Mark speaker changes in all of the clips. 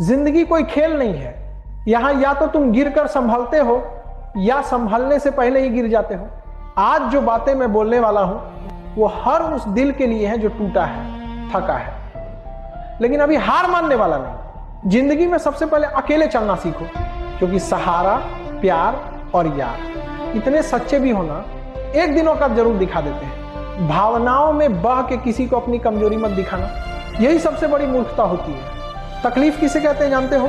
Speaker 1: जिंदगी कोई खेल नहीं है। यहाँ या तो तुम गिरकर संभलते हो या संभलने से पहले ही गिर जाते हो। आज जो बातें मैं बोलने वाला हूं वो हर उस दिल के लिए है जो टूटा है, थका है, लेकिन अभी हार मानने वाला नहीं। जिंदगी में सबसे पहले अकेले चलना सीखो, क्योंकि सहारा, प्यार और यार इतने सच्चे भी होना एक दिनों का जरूर दिखा देते हैं। भावनाओं में बह के किसी को अपनी कमजोरी मत दिखाना, यही सबसे बड़ी मूर्खता होती है। तकलीफ किसे कहते हैं जानते हो?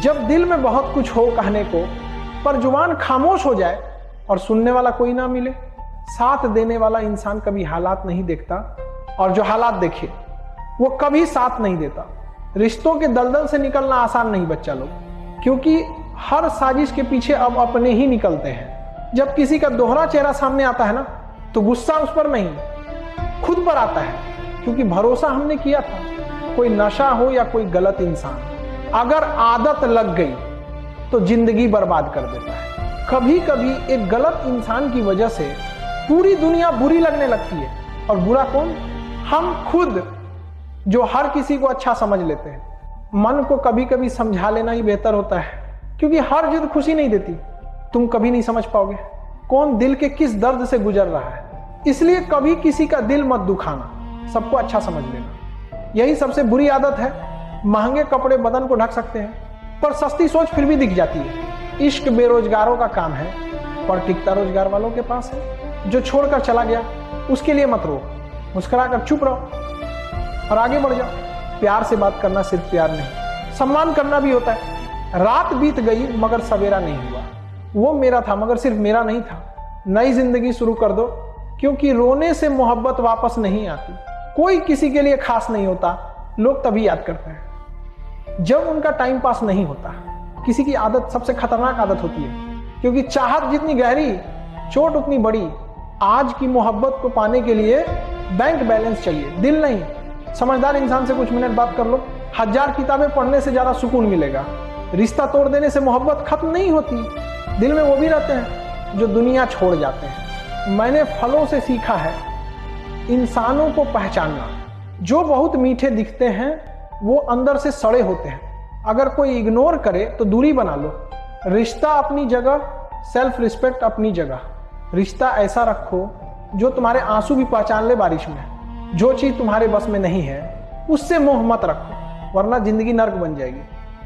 Speaker 1: जब दिल में बहुत कुछ हो कहने को पर जुबान खामोश हो जाए और सुनने वाला कोई ना मिले। साथ देने वाला इंसान कभी हालात नहीं देखता, और जो हालात देखे वो कभी साथ नहीं देता। रिश्तों के दलदल से निकलना आसान नहीं बच्चा लोग, क्योंकि हर साजिश के पीछे अब अपने ही निकलते हैं। जब किसी का दोहरा चेहरा सामने आता है ना, तो गुस्सा उस पर नहीं खुद पर आता है, क्योंकि भरोसा हमने किया था। कोई नशा हो या कोई गलत इंसान, अगर आदत लग गई तो जिंदगी बर्बाद कर देता है। कभी कभी एक गलत इंसान की वजह से पूरी दुनिया बुरी लगने लगती है, और बुरा कौन? हम खुद, जो हर किसी को अच्छा समझ लेते हैं। मन को कभी कभी समझा लेना ही बेहतर होता है, क्योंकि हर जिद खुशी नहीं देती। तुम कभी नहीं समझ पाओगे कौन दिल के किस दर्द से गुजर रहा है। इसलिए कभी किसी का दिल मत दुखाना, सबको अच्छा समझ लेना। यही सबसे बुरी आदत है। महंगे कपड़े बदन को ढक सकते हैं, पर सस्ती सोच फिर भी दिख जाती है। इश्क बेरोजगारों का काम है, पर टिकता रोजगार वालों के पास है। जो छोड़कर चला गया उसके लिए मत रो, मुस्कुराकर चुप रहो और आगे बढ़ जाओ। प्यार से बात करना सिर्फ प्यार नहीं, सम्मान करना भी होता है। रात बीत गई मगर सवेरा नहीं हुआ, वो मेरा था मगर सिर्फ मेरा नहीं था। नई जिंदगी शुरू कर दो, क्योंकि रोने से मोहब्बत वापस नहीं आती। कोई किसी के लिए खास नहीं होता, लोग तभी याद करते हैं जब उनका टाइम पास नहीं होता। किसी की आदत सबसे खतरनाक आदत होती है, क्योंकि चाहत जितनी गहरी, चोट उतनी बड़ी। आज की मोहब्बत को पाने के लिए बैंक बैलेंस चाहिए, दिल नहीं। समझदार इंसान से कुछ मिनट बात कर लो, 1000 किताबें पढ़ने से ज्यादा सुकून मिलेगा। रिश्ता तोड़ देने से मोहब्बत खत्म नहीं होती, दिल में वो भी रहते हैं जो दुनिया छोड़ जाते हैं। मैंने फलों से सीखा है इंसानों को पहचानना। जो बहुत मीठे दिखते हैं वो अंदर से सड़े होते हैं। अगर कोई इग्नोर करे तो दूरी बना लो। रिश्ता अपनी जगह, सेल्फ रिस्पेक्ट अपनी जगह। रिश्ता ऐसा रखो जो तुम्हारे आंसू भी पहचान ले बारिश में। जो चीज तुम्हारे बस में नहीं है उससे मोह मत रखो, वरना जिंदगी नर्क बन जाएगी।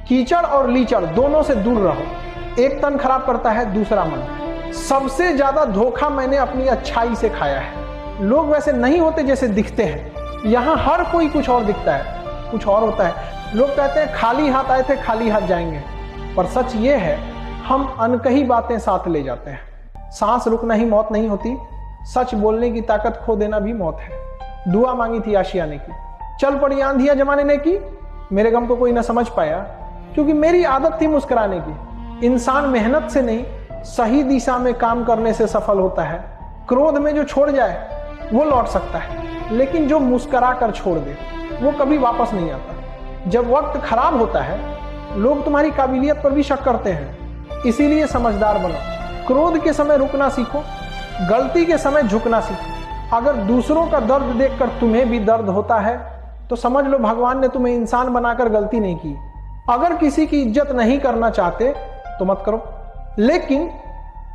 Speaker 1: कीचड़ और लीचड़ दोनों से दूर रहो। एक तन खराब करता है, दूसरा मन। सबसे ज्यादा धोखा मैंने अपनी अच्छाई से खाया है। लोग वैसे नहीं होते जैसे दिखते हैं। यहाँ हर कोई कुछ और दिखता है, कुछ और होता है। लोग कहते हैं खाली हाथ आए थे खाली हाथ जाएंगे, पर सच ये है हम अनकही बातें साथ ले जाते हैं। सांस रुकना ही मौत नहीं होती, सच बोलने की ताकत खो देना भी मौत है। दुआ मांगी थी आशियाने की, चल पड़ी आंधियां जमाने ने की। मेरे गम को कोई ना समझ पाया, क्योंकि मेरी आदत थी मुस्कुराने की। इंसान मेहनत से नहीं, सही दिशा में काम करने से सफल होता है। क्रोध में जो छोड़ जाए वो लौट सकता है, लेकिन जो मुस्कुरा कर छोड़ दे वो कभी वापस नहीं आता। जब वक्त खराब होता है लोग तुम्हारी काबिलियत पर भी शक करते हैं, इसीलिए समझदार बनो। क्रोध के समय रुकना सीखो, गलती के समय झुकना सीखो। अगर दूसरों का दर्द देखकर तुम्हें भी दर्द होता है तो समझ लो भगवान ने तुम्हें इंसान बनाकर गलती नहीं की। अगर किसी की इज्जत नहीं करना चाहते तो मत करो, लेकिन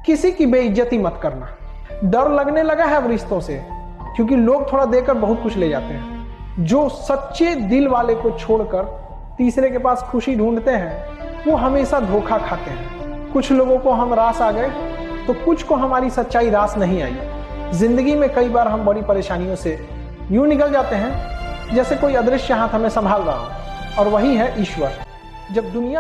Speaker 1: किसी की बेइज्जती मत करना। डर लगने लगा है अब रिश्तों से, क्योंकि लोग थोड़ा देकर बहुत कुछ ले जाते हैं। जो सच्चे दिल वाले को छोड़कर तीसरे के पास खुशी ढूंढते हैं वो हमेशा धोखा खाते हैं। कुछ लोगों को हम रास आ गए तो कुछ को हमारी सच्चाई रास नहीं आई। जिंदगी में कई बार हम बड़ी परेशानियों से यूं निकल जाते हैं जैसे कोई अदृश्य हाथ हमें संभाल रहा हो, और वही है ईश्वर। जब दुनिया